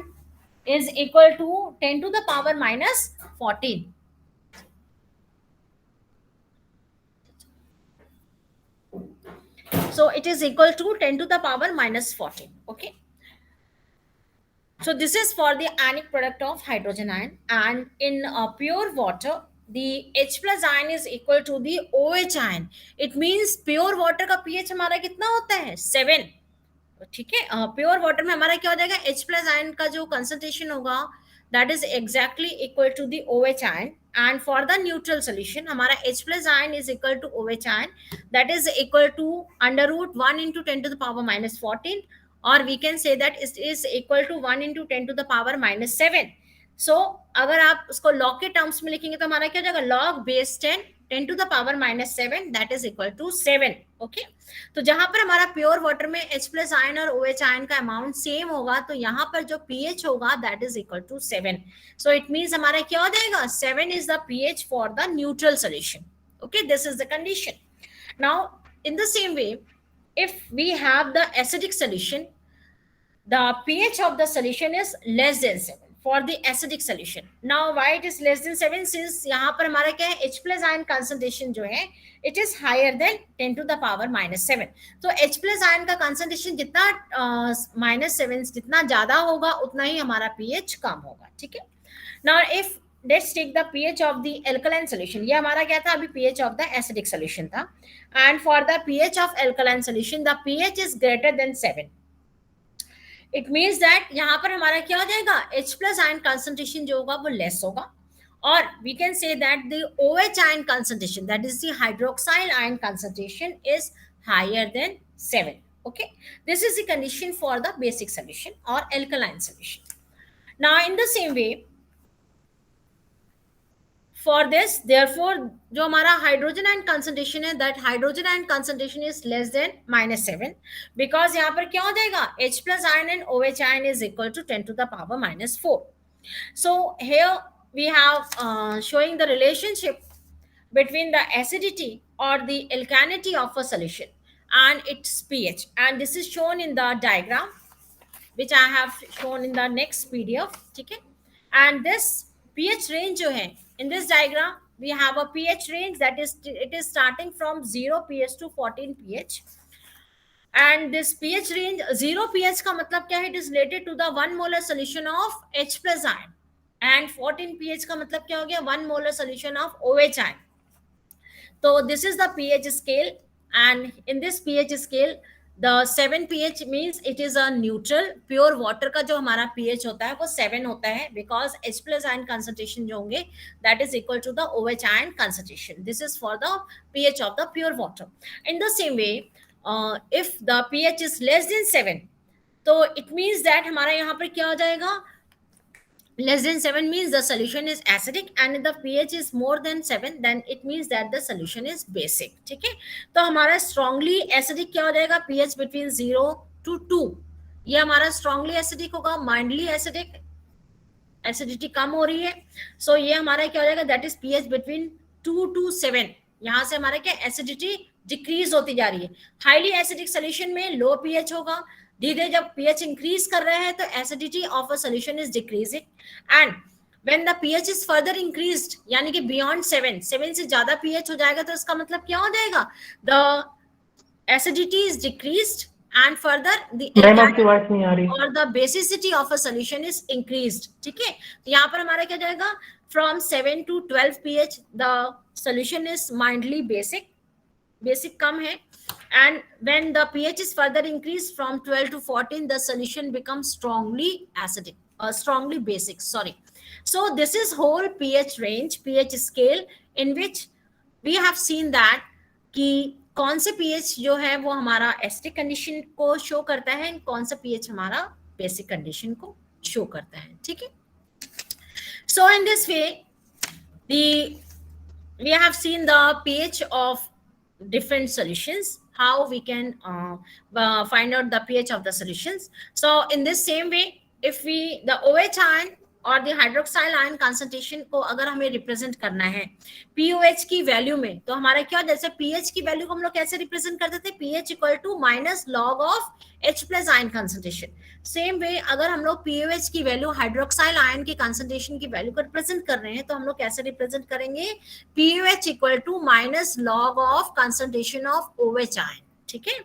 is equal to 10 to the power minus 14. So it is equal to 10 to the power minus 14. Okay. So this is for the ionic product of hydrogen ion, and in pure water the H plus ion is equal to the OH ion. It means pure water का pH हमारा कितना होता है, 7. ठीक है, pure water में हमारा क्या हो जाएगा, H प्लस आयन का जो कंसंट्रेशन होगा that is exactly equal to the OH ion, and for the neutral solution हमारा H plus ion is equal to OH ion, that is equal to under root 1 into 10 to the power minus 14, or we can say that it is equal to 1 into 10 to the power minus 7. सो अगर आप उसको log के terms में लिखेंगे तो हमारा क्या हो जाएगा, log base 10 10 to the power minus 7 that is equal to 7. Okay, तो जहां पर हमारा प्योर वाटर में H प्लस आयन और OH आयन का अमाउंट सेम होगा तो यहाँ पर जो pH होगा that is equal to 7. So it means हमारा क्या हो जाएगा, 7 is the pH for the neutral solution. Okay, this is the condition. Now in the same way, if we have the acidic solution, the pH of the solution is less than 7 for the acidic solution. Now why it is less than 7, since यहाँ पर हमारा क्या है, H plus ion concentration जो है it is higher than 10 to the power minus 7. तो H plus ion का concentration जितना minus 7 जितना ज्यादा होगा उतना ही हमारा pH कम होगा. ठीक है. Now if let's take the pH of the alkaline solution. ये हमारा क्या था, अभी pH of the acidic solution था. And for the pH of alkaline solution, the pH is greater than 7. It means that यहाँ पर हमारा क्या हो जाएगा, H plus ion concentration जो होगा वो less होगा. Or we can say that the OH ion concentration, that is the hydroxyl ion concentration, is higher than 7. Okay, this is the condition for the basic solution or alkaline solution. Now in the same way, for this, therefore जो हमारा hydrogen ion concentration है, that hydrogen ion concentration is less than minus 7, because यहाँ पर क्या हो जाएगा, H plus ion and OH ion is equal to 10 to the power minus 4. So here we have showing the relationship between the acidity or the alkalinity of a solution and its pH, and this is shown in the diagram which I have shown in the next PDF. ठीक है. And this pH range जो है, in this diagram we have a pH range that is, it is starting from 0 pH to 14 pH. And this pH range, 0 pH का मतलब क्या है, it is related to the 1 molar solution of H plus ion, and 14 pH का मतलब क्या हो गया, 1 molar solution of OH ion. So this is the pH scale, and in this pH scale the 7 pH means it is a neutral. Pure water का जो हमारा pH होता है वो 7 होता है, because H plus ion concentration जो होंगे that is equal to the OH ion concentration. This is for the pH of the pure water. In the same way, if the pH is less than 7, तो it means that हमारा यहाँ पर क्या हो जाएगा, less than 7 means the solution is acidic, and if the pH is more than 7 then it means that the solution is basic. ठीक है. तो हमारा strongly acidic क्या हो जाएगा, pH between 0 to 2, ये हमारा strongly acidic होगा. mildly acidic, acidity कम हो रही है, so ये हमारा क्या हो जाएगा, that is pH between 2 to 7. यहाँ से हमारा क्या, acidity decrease होती जा रही है. highly acidic solution में low pH होगा. धीरे जब pH इंक्रीज कर रहे हैं तो acidity of a solution is decreasing, and when the pH is further increased, यानी कि बियॉन्ड 7 से ज्यादा pH हो जाएगा तो इसका मतलब क्या हो जाएगा, the acidity is decreased and further ma'am आपकी आवाज नहीं आ रही, और the basicity of a solution is increased. ठीक है. तो यहाँ पर हमारा क्या जाएगा, from 7 to 12 pH the solution is mildly basic, basic कम है, and when the pH is further increased from 12 to 14 the solution becomes strongly acidic, strongly basic, sorry. So this is whole pH range, pH scale, in which we have seen that कि कौन से pH जो है वो हमारा acidic condition को show करता है, कौन सा pH हमारा basic condition को show करता है. ठीक है. So in this way we have seen the pH of different solutions, how we can find out the pH of the solutions. So in this same way, if we the OH ion और the hydroxyl ion concentration को अगर हमें represent करना है pOH की value में, तो हमारा क्या, जैसे pH की वैल्यू को हम लोग कैसे रिप्रेजेंट करते थे, pH equal to minus log of H plus ion concentration. Same way अगर हम लोग pOH की वैल्यू हाइड्रोक्साइल आयन की कंसंट्रेशन की वैल्यू को रिप्रेजेंट कर रहे हैं तो हम लोग कैसे रिप्रेजेंट करेंगे, pOH equal to minus log of concentration of OH ion. ठीक है.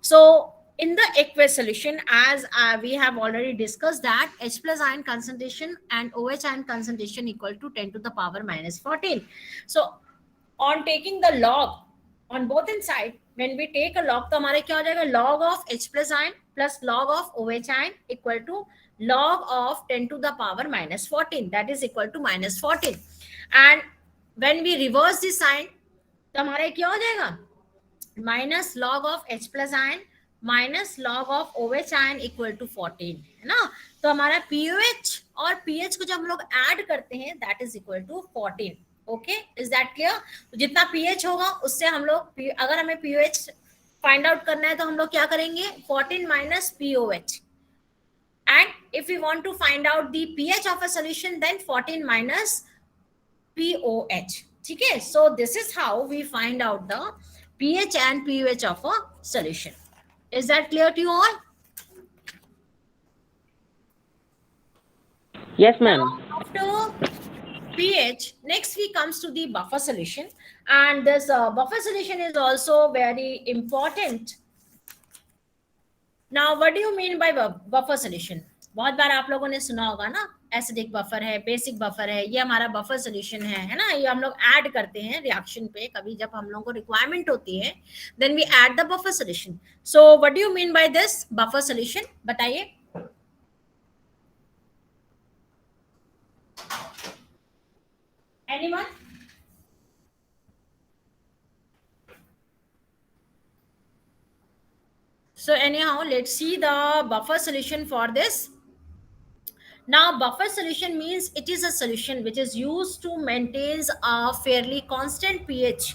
सो in the aqueous solution, as we have already discussed that H plus ion concentration and OH ion concentration equal to 10 to the power minus 14. So on taking the log on both inside, when we take a log तो हमारे क्या हो जाएगा, log of H plus ion plus log of OH ion equal to log of 10 to the power minus 14, that is equal to minus 14. And when we reverse this sign तो हमारे क्या हो जाएगा, minus log of H plus ion minus log of OH ion equal to 14 है ना. तो हमारा pOH और pH को जब हम लोग ऐड करते हैं that is equal to 14. Okay, is that clear? जितना pH होगा उससे हम लोग, अगर हमें pH फाइंड आउट करना है तो हम लोग क्या करेंगे, 14 minus POH. And if we want to find out the pH of a solution, then 14 minus POH. ठीक है, so this is how we find out the pH and pH of a solution. Is that clear to you all? Yes, ma'am. Now, after pH, next we comes to the buffer solution, and this buffer solution is also very important. Now, what do you mean by buffer solution? बहुत बार आप लोगों ने सुना होगा ना, acidic buffer है, basic buffer है, ये हमारा बफर सोल्यूशन है ना, ये हम लोग ऐड करते हैं रिएक्शन पे, कभी जब हम लोगों को रिक्वायरमेंट होती है then we add the buffer solution. So what do you mean by this buffer solution, बताइए. Anyone? So anyhow, let's see the buffer solution for this. Now, buffer solution means it is a solution which is used to maintain a fairly constant pH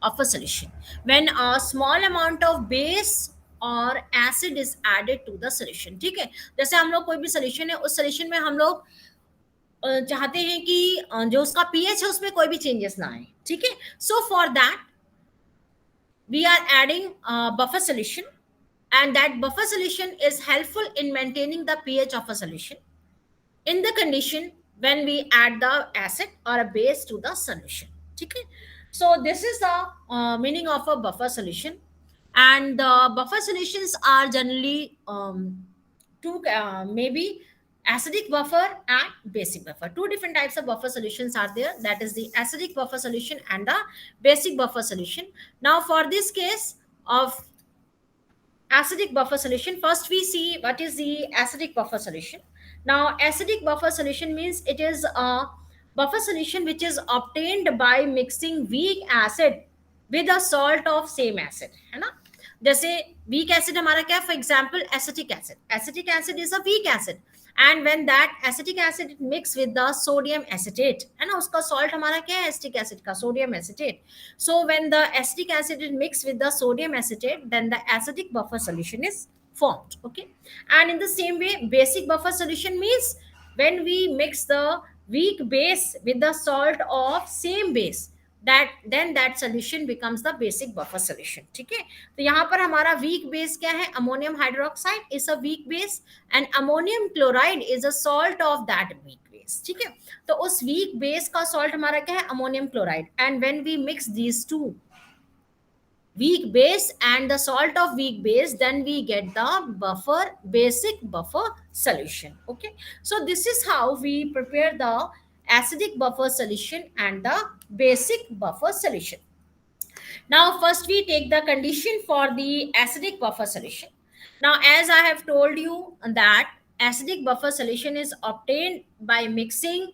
of a solution when a small amount of base or acid is added to the solution. ठीक है, जैसे हम लोग कोई भी solution है, उस solution में हम लोग चाहते हैं कि जो उसका pH है उसमें कोई भी changes ना आए. ठीक है, so for that we are adding a buffer solution, and that buffer solution is helpful in maintaining the pH of a solution in the condition when we add the acid or a base to the solution. Okay, so this is the meaning of a buffer solution, and the buffer solutions are generally two, maybe acidic buffer and basic buffer. Two different types of buffer solutions are there, that is the acidic buffer solution and the basic buffer solution. Now, for this case of acidic buffer solution, first we see what is the acidic buffer solution. Now, acidic buffer solution means it is a buffer solution which is obtained by mixing weak acid with a salt of same acid, है ना. जैसे weak acid हमारा क्या है, for example acetic acid. Acetic acid is a weak acid, and when that acetic acid mix with the sodium acetate, है ना, उसका salt हमारा क्या है, acetic acid का sodium acetate. So when the acetic acid is mixed with the sodium acetate, then the acidic buffer solution is formed. Okay, and in the same way, basic buffer solution means when we mix the weak base with the salt of same base, that then that solution becomes the basic buffer solution. ठीक है, तो यहाँ पर हमारा weak base क्या है, ammonium hydroxide is a weak base and ammonium chloride is a salt of that weak base. ठीक है, तो उस weak base का salt हमारा क्या है, ammonium chloride, and when we mix these two, weak base and the salt of weak base, then we get the basic buffer solution. Okay, so this is how we prepare the acidic buffer solution and the basic buffer solution. Now, first we take the condition for the acidic buffer solution. Now, as I have told you that acidic buffer solution is obtained by mixing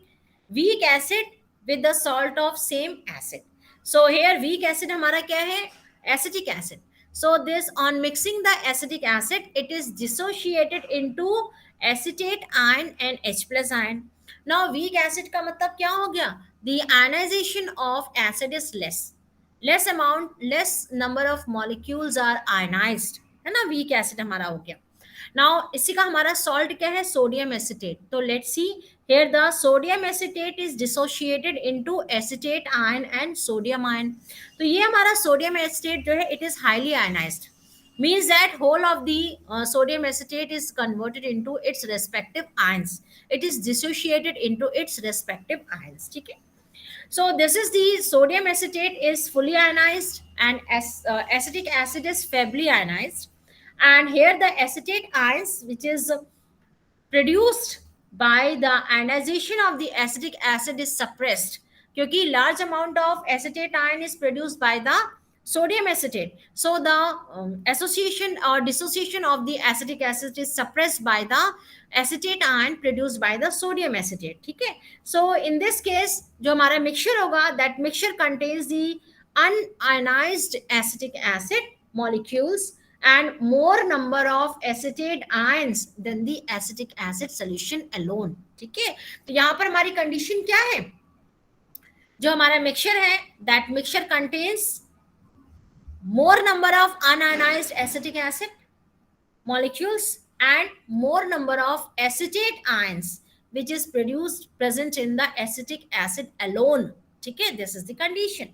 weak acid with the salt of same acid. So here weak acid हमारा क्या है, acetic acid. So this, on mixing the acetic acid, it is dissociated into acetate ion and H plus ion. Now weak acid का मतलब क्या हो गया, the ionization of acid is less number of molecules are ionized, है ना, weak acid हमारा हो गया. Now इसी का हमारा salt क्या है, sodium acetate. तो let's see here, the sodium acetate is dissociated into acetate ion and sodium ion. तो ये हमारा sodium acetate जो है, it is highly ionized, means that whole of the sodium acetate is converted into its respective ions. It is dissociated into its respective ions. ठीक है, so this is the sodium acetate is fully ionized and acetic acid is feebly ionized, and here the acetate ions which is produced by the ionization of the acetic acid is suppressed, क्योंकि large amount of acetate ion is produced by the sodium acetate. So the association or dissociation of the acetic acid is suppressed by the acetate ion produced by the sodium acetate. ठीक है, so in this case जो हमारा mixture होगा, that mixture contains the unionized acetic acid molecules and more number of acetate ions than the acetic acid solution alone. ठीक है, तो यहाँ पर हमारी कंडीशन क्या है, जो हमारा मिक्सचर है, that mixture contains more number of unionized acetic acid molecules and more number of acetate ions which is present in the acetic acid alone. Okay, this is the condition.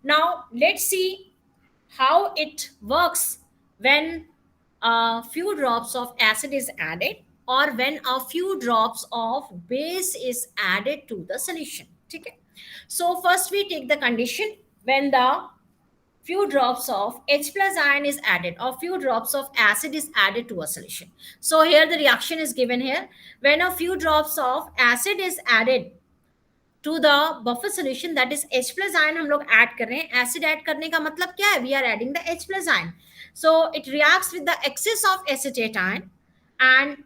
Now let's see how it works when a few drops of acid is added or when a few drops of base is added to the solution. Okay, so first we take the condition when the few drops of H plus ion is added or few drops of acid is added to a solution. So here the reaction is given here. When a few drops of acid is added to the buffer solution, that is H plus ion हम लोग add कर रहे हैं. Acid add करने का मतलब क्या है? We are adding the H plus ion. So it reacts with the excess of acetate ion and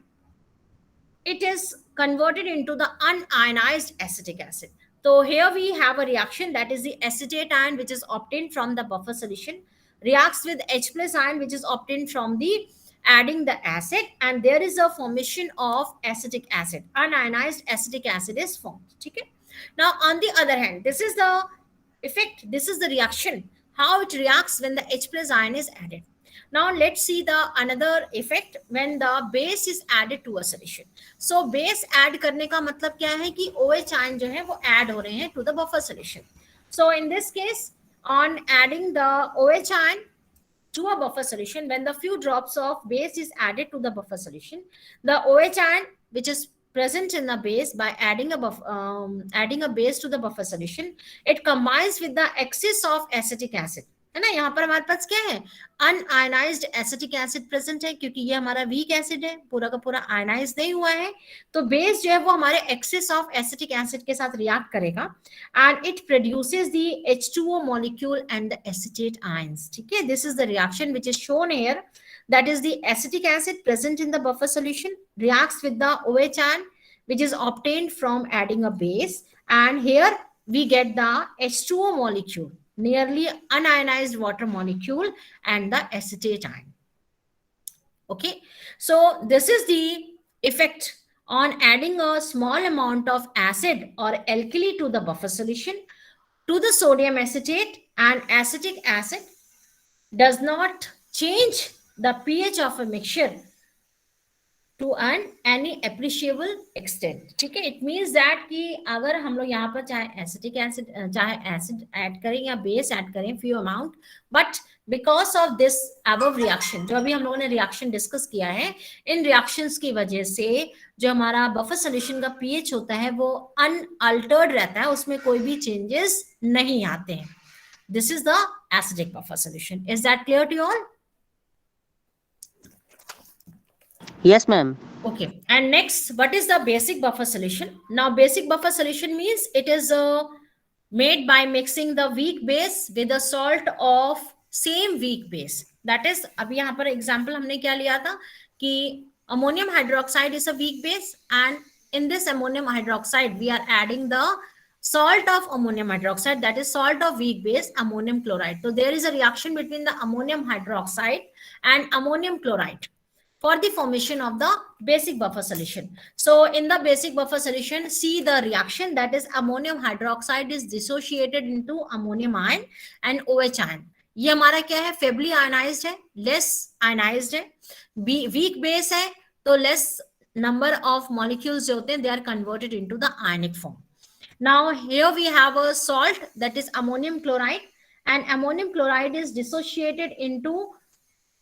it is converted into the unionized acetic acid. So here we have a reaction, that is the acetate ion which is obtained from the buffer solution reacts with H plus ion which is obtained from the adding the acid, and there is a formation of acetic acid. Unionized acetic acid is formed. Okay? Now on the other hand, this is the effect, this is the reaction, how it reacts when the H plus ion is added. Now let's see the another effect when the base is added to a solution. So base add करने का मतलब क्या है कि OH ion जो है वो add हो रहे हैं to the buffer solution. So in this case, on adding the OH ion to a buffer solution, when the few drops of base is added to the buffer solution, the OH ion which is present in the base, by adding a base to the buffer solution, it combines with the excess of acetic acid. है ना, यहाँ पर हमारे पास क्या है, un-ionised acetic acid present है, क्योंकि ये हमारा वीक एसिड है, पूरा का पूरा आयनाइज नहीं हुआ है, तो बेस जो है वो हमारे एक्सेस ऑफ एसिटिक एसिड के साथ रिएक्ट करेगा and it produces the H2O molecule and the acetate ions. ठीक है, this is the reaction which is shown here, that is the acetic acid present in the buffer solution reacts with the OH ion which is obtained from adding a base, and here we get the H2O molecule, nearly unionized water molecule, and the acetate ion. Okay, so this is the effect on adding a small amount of acid or alkali to the buffer solution to the sodium acetate, and acetic acid does not change the pH of a mixture to an any appreciable extent. ठीक है, it means that कि अगर हम लोग यहाँ पर चाहे acetic acid चाहे एसिड ऐड करें या बेस ऐड करें few amount, but because of this above reaction, जो अभी हम लोगों ने रिएक्शन डिस्कस किया है, इन रिएक्शंस की वजह से जो हमारा बफर सॉल्यूशन का पीएच होता है वो अनअल्टर्ड रहता है, उसमें कोई भी चेंजेस नहीं आते हैं. This is the acidic buffer solution. Is that clear to all? Yes, ma'am. Okay, and next, what is the basic buffer solution? Now basic buffer solution means it is made by mixing the weak base with a salt of same weak base. That is, अभी यहाँ पर example हमने क्या लिया था कि ammonium hydroxide is a weak base, and in this ammonium hydroxide we are adding the salt of ammonium hydroxide, that is salt of weak base ammonium chloride. So there is a reaction between the ammonium hydroxide and ammonium chloride for the formation of the basic buffer solution. So in the basic buffer solution, see the reaction, that is ammonium hydroxide is dissociated into ammonium ion and OH ion. ये हमारा क्या है, feebly ionised है, less ionised है, weak base है, तो less number of molecules जो होते हैं they are converted into the ionic form. Now here we have a salt that is ammonium chloride, and ammonium chloride is dissociated into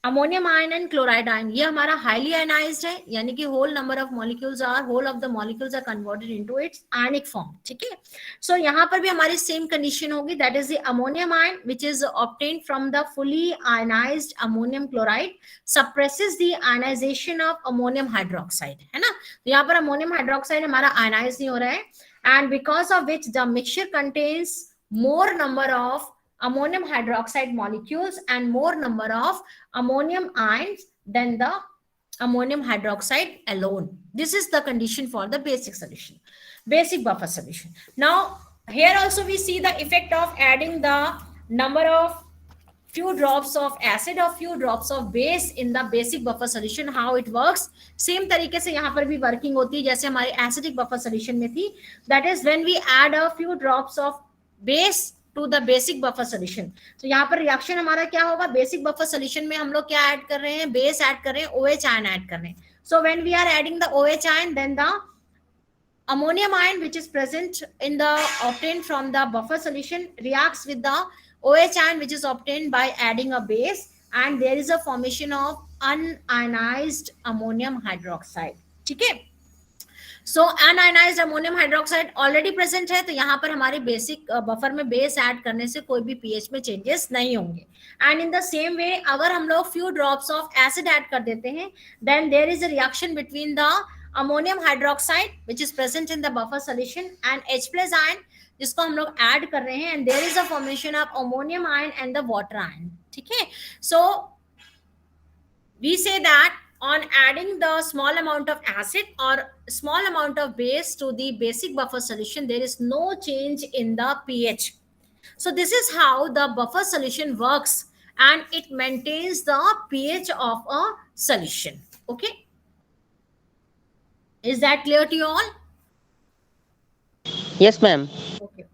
ammonium ion and chloride ion. ये हमारा highly ionised है, यानी कि whole number of molecules are whole of the molecules are converted into its ionic form. ठीक है, so यहाँ पर भी हमारी सेम कंडीशन होगी, that is the ammonium ion which is obtained from the fully ionised ammonium chloride suppresses the ionisation of ammonium hydroxide. है ना, तो यहाँ पर अमोनियम हाइड्रोक्साइड हमारा आयनाइज नहीं हो रहा है, and because of which the mixture contains more number of ammonium hydroxide molecules and more number of ammonium ions than the ammonium hydroxide alone. This is the condition for the basic solution, basic buffer solution. Now here also we see the effect of adding the number of few drops of acid or few drops of base in the basic buffer solution. How it works, same तरीके से यहाँ पर भी working होती है जैसे हमारे acidic buffer solution में थी. That is when we add a few drops of base to the basic buffer solution. तो यहाँ पर reaction हमारा क्या होगा, basic buffer solution में हम लोग क्या add कर रहे हैं, base add कर रहे हैं, OH ion add कर रहे हैं. So when we are adding the OH ion, then the ammonium ion which is present in the obtained from the buffer solution reacts with the OH ion which is obtained by adding a base, and there is a formation of unionized ammonium hydroxide. ठीक है, so unionized ammonium hydroxide already present है, तो यहाँ पर हमारे basic buffer में base add करने से कोई भी पीएच में चेंजेस नहीं होंगे. And in the same way अगर हम लोग few drops of acid add कर देते हैं, then there is a reaction between the ammonium hydroxide which is present in the buffer solution and H plus ion जिसको हम लोग ऐड कर रहे हैं, and there is a formation of ammonium ion and the water ion. ठीक है, so we say that on adding the small amount of acid or small amount of base to the basic buffer solution, there is no change in the pH. So this is how the buffer solution works, and it maintains the pH of a solution. Okay, is that clear to you all? Yes, ma'am. Okay,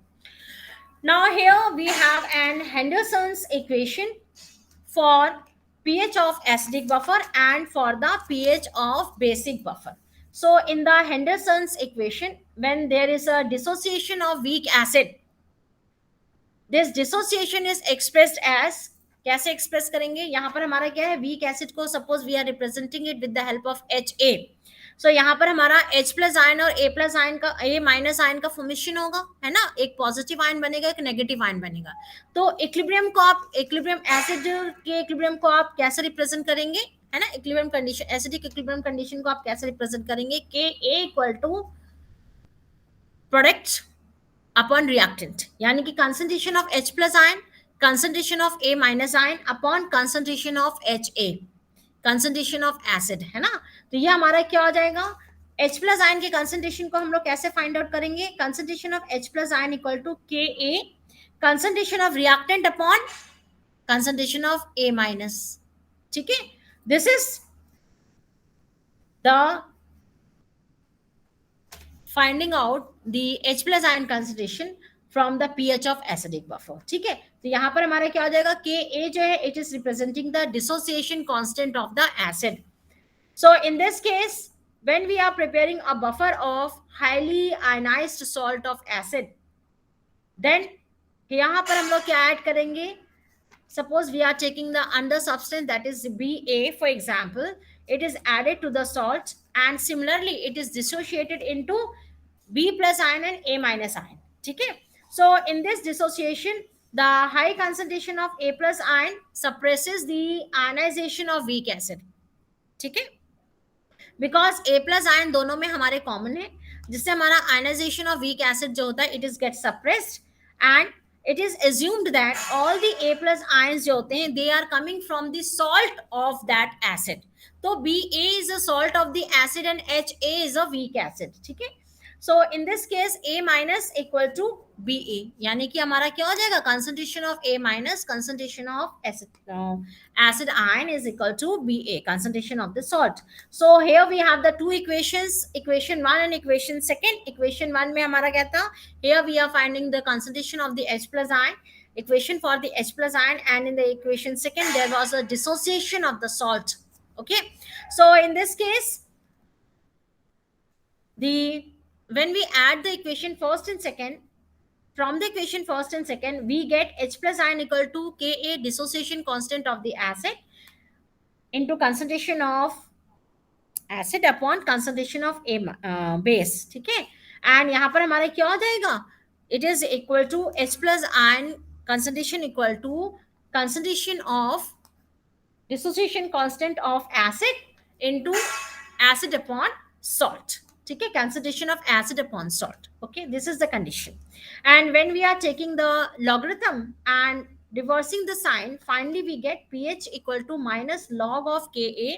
now here we have an Henderson's equation for pH of acidic buffer and for the pH of basic buffer. So in the Henderson's equation, when there is a dissociation of weak acid, this dissociation is expressed as, कैसे express करेंगे, यहाँ पर हमारा क्या है, weak acid को suppose we are representing it with the help of HA. So यहाँ पर हमारा H प्लस आयन और A प्लस आयन का, A माइनस आयन का फॉर्मेशन होगा, है ना, एक पॉजिटिव आयन बनेगा, एक नेगेटिव आयन बनेगा. तो इक्विलिब्रियम को आप, इक्विलिब्रियम एसिड के इक्विलिब्रियम को आप कैसे रिप्रेजेंट करेंगे, है ना, equilibrium condition, acidic equilibrium condition को आप कैसे रिप्रेजेंट करेंगे, Ka equal to product upon reactant, यानी कि concentration of H plus ion, concentration of A minus ion upon concentration of HA, concentration of acid, है ना. तो ये हमारा क्या हो जाएगा, H प्लस आयन के कंसंट्रेशन को हम लोग कैसे फाइंड आउट करेंगे, concentration of H plus ion equal to Ka concentration of reactant upon concentration of A minus. ठीक है, this is the finding out the H plus ion concentration from the pH of acidic buffer. ठीक है, तो यहाँ पर हमारा क्या हो जाएगा, Ka जो है it is representing the dissociation constant of the acid. So in this case, when we are preparing a buffer of highly ionized salt of acid, then यहाँ पर हम लोग क्या ऐड करेंगे, suppose we are taking the under substance that is Ba for example, it is added to the salt and similarly it is dissociated into B plus ion and A minus ion. ठीक है, so in this dissociation the high concentration of A plus ion suppresses the ionization of weak acid. ठीक है, because A plus ion दोनों में हमारे common है, जिससे हमारा आयनाइजेशन ऑफ वीक एसिड जो होता है it is get suppressed and it is assumed that all the A plus ions जो होते हैं they are coming from the salt of that acid. तो Ba is a salt of the acid and HA is a weak acid. ठीक है, so in this case A minus equal to Ba, यानी कि हमारा क्या हो जाएगा, concentration of A minus concentration of acid ion is equal to Ba, concentration of the salt. So here we have the two equations, equation 1 and equation 2. Equation 1 में हमारा क्या था, here we are finding the concentration of the H plus ion, equation for the H plus ion, and in the equation 2 there was a dissociation of the salt. Okay, so in this case when we add the equation first and second, from the equation first and second we get H plus ion equal to Ka, dissociation constant of the acid, into concentration of acid upon concentration of A base. ठीक है, and यहाँ पर हमारा क्या हो जाएगा, it is equal to H plus ion concentration equal to concentration of dissociation constant of acid into acid upon salt. ठीक है, concentration of acid upon salt. Okay, this is the condition. And when we are taking the logarithm and reversing the sign, finally we get pH equal to minus log of Ka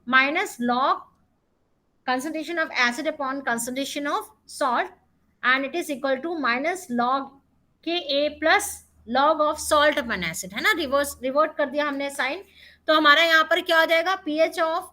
minus log concentration of acid upon concentration of salt, and it is equal to minus log Ka plus log of salt upon acid, है ना, revert कर दिया हमने sign. तो हमारा यहाँ पर क्या हो जाएगा, pH of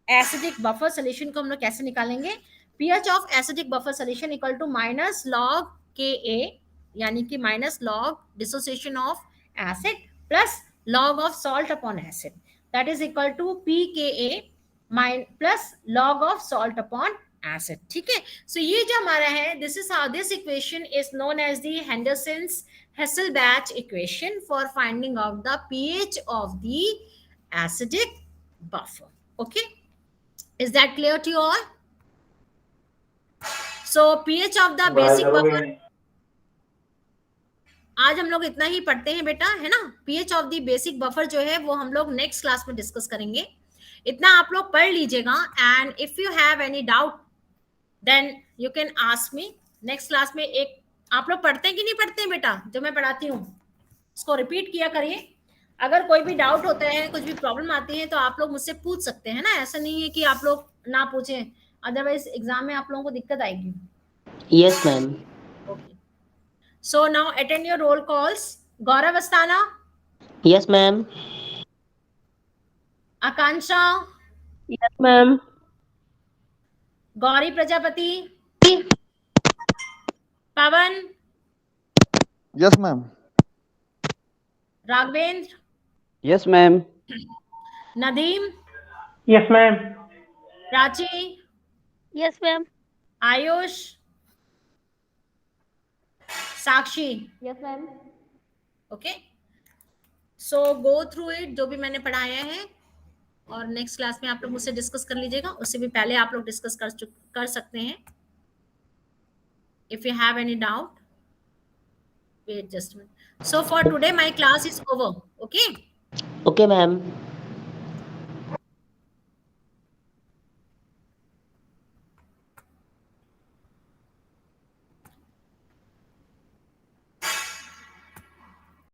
acidic buffer solution को हम लोग कैसे निकालेंगे, pH of acidic buffer solution equal to minus log K A, यानी कि minus log dissociation of acid plus log of salt upon acid, that is equal to p K A plus log of salt upon acid. ठीक है, so ये जो हमारा है, this is how this equation is known as the Henderson's Hasselbalch equation for finding out the pH of the acidic buffer. Okay, is that clear to you all? So pH of the basic buffer, आज हम लोग इतना ही पढ़ते हैं बेटा, है ना। pH of the basic buffer जो है वो हम लोग नेक्स्ट क्लास में डिस्कस करेंगे, इतना आप लोग पढ़ लीजिएगा। And if you have any doubt then you can ask me next class में। एक आप लोग पढ़ते हैं कि नहीं पढ़ते हैं बेटा, जो मैं पढ़ाती हूँ उसको रिपीट किया करिए। अगर कोई भी डाउट होता है, कुछ भी प्रॉब्लम आती है तो आप लोग मुझसे पूछ सकते हैं ना, ऐसा नहीं है कि आप लोग ना पूछें, अदरवाइज एग्जाम में आप लोगों को दिक्कत आएगी। Yes ma'am. Okay, so now attend your roll calls. Gaurav Asthana, yes ma'am. Akanksha, yes ma'am. Gauri Prajapati, Pawan, yes ma'am. Raghavendra, yes ma'am. Nadeem, yes ma'am. Prachi, yes ma'am. Ayush, Sakshi. Yes ma'am. Okay, so go through it, जो भी मैंने पढ़ाया है, और नेक्स्ट क्लास में आप लोग मुझसे डिस्कस कर लीजिएगा। उससे भी पहले आप लोग डिस्कस कर सकते हैं। If you have any doubt, wait just minute. So for today my class is over. Okay, okay ma'am.